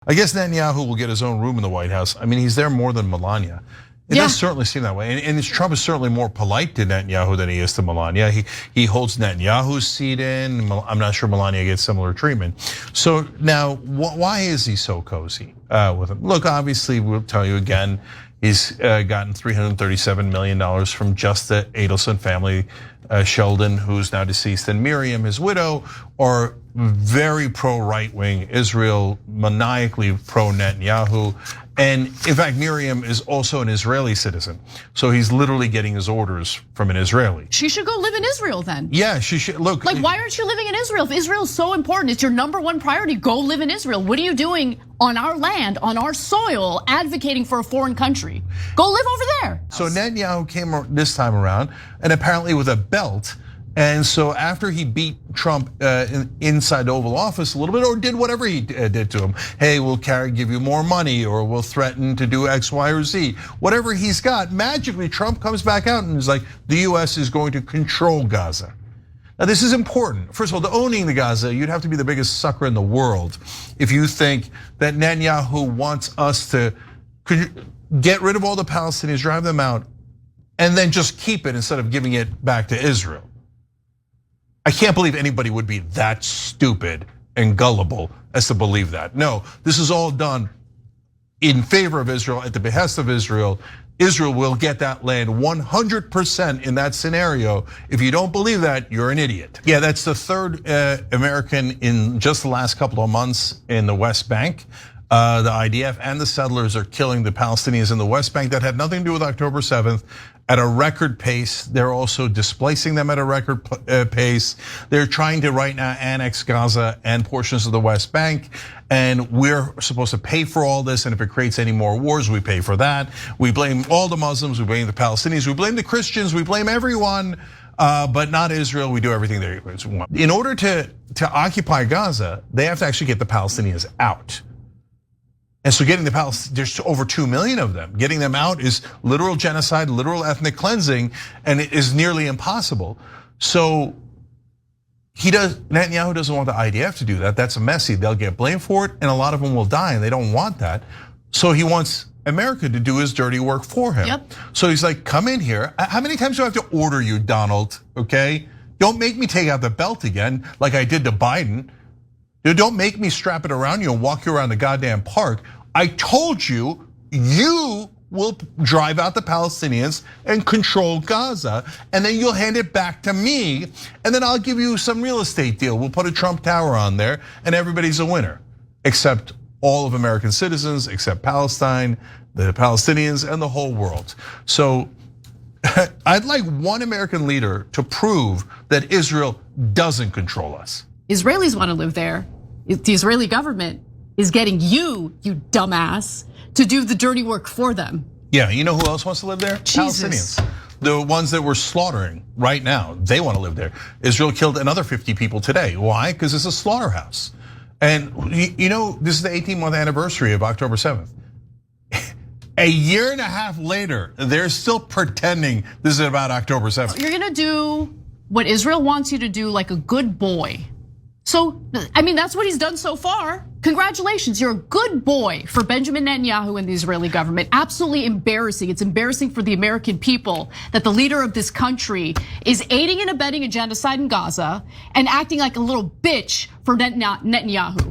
I guess Netanyahu will get his own room in the White House. I mean, he's there more than Mélania. It does certainly seem that way. And Trump is certainly more polite to Netanyahu than he is to Melania. He holds Netanyahu's seat in. I'm not sure Melania gets similar treatment. So now, why is he so cozy with him? Look, obviously, we'll tell you again, he's gotten $337 million from just the Adelson family. Sheldon, who's now deceased, and Miriam, his widow, are very pro-right wing Israel, maniacally pro-Netanyahu. And in fact, Miriam is also an Israeli citizen. So he's literally getting his orders from an Israeli. She should go live in Israel then. Yeah, she should. Look. Like, why aren't you living in Israel? If Israel is so important, it's your #1 priority, go live in Israel. What are you doing on our land, on our soil, advocating for a foreign country? Go live over there. So Netanyahu came this time around, and apparently with a belt. And so after he beat Trump inside the Oval Office a little bit, or did whatever he did to him, hey, we'll give you more money, or we'll threaten to do X, Y, or Z. Whatever he's got, magically Trump comes back out and is like, the US is going to control Gaza. Now this is important. First of all, to owning the Gaza, you'd have to be the biggest sucker in the world if you think that Netanyahu wants us to get rid of all the Palestinians, drive them out, and then just keep it instead of giving it back to Israel. I can't believe anybody would be that stupid and gullible as to believe that. No, this is all done in favor of Israel, at the behest of Israel. Israel will get that land 100% in that scenario. If you don't believe that, you're an idiot. Yeah, that's the third American in just the last couple of months in the West Bank. The IDF and the settlers are killing the Palestinians in the West Bank. That had nothing to do with October 7th. At a record pace, they're also displacing them at a record pace. They're trying to right now annex Gaza and portions of the West Bank. And we're supposed to pay for all this. And if it creates any more wars, we pay for that. We blame all the Muslims, we blame the Palestinians, we blame the Christians, we blame everyone, but not Israel. We do everything they want. In order to occupy Gaza, they have to actually get the Palestinians out. And so getting the Palestinians, there's over 2 million of them. Getting them out is literal genocide, literal ethnic cleansing, and it is nearly impossible. So Netanyahu doesn't want the IDF to do that. That's messy. They'll get blamed for it, and a lot of them will die, and they don't want that. So he wants America to do his dirty work for him. Yep. So he's like, come in here. How many times do I have to order you, Donald? Okay, don't make me take out the belt again, like I did to Biden. Don't make me strap it around you and walk you around the goddamn park. I told you, you will drive out the Palestinians and control Gaza, and then you'll hand it back to me, and then I'll give you some real estate deal. We'll put a Trump Tower on there, and everybody's a winner, except all of American citizens, except Palestine, the Palestinians, and the whole world. So I'd like one American leader to prove that Israel doesn't control us. Israelis want to live there. The Israeli government is getting you dumbass, to do the dirty work for them. Yeah, you know who else wants to live there? Jesus. Palestinians. The ones that we're slaughtering right now, they want to live there. Israel killed another 50 people today. Why? Because it's a slaughterhouse. And you know, this is the 18-month anniversary of October 7th. A year and a half later, they're still pretending this is about October 7th. You're gonna do what Israel wants you to do like a good boy. So, I mean, that's what he's done so far. Congratulations, you're a good boy for Benjamin Netanyahu and the Israeli government. Absolutely embarrassing. It's embarrassing for the American people that the leader of this country is aiding and abetting a genocide in Gaza and acting like a little bitch for Netanyahu.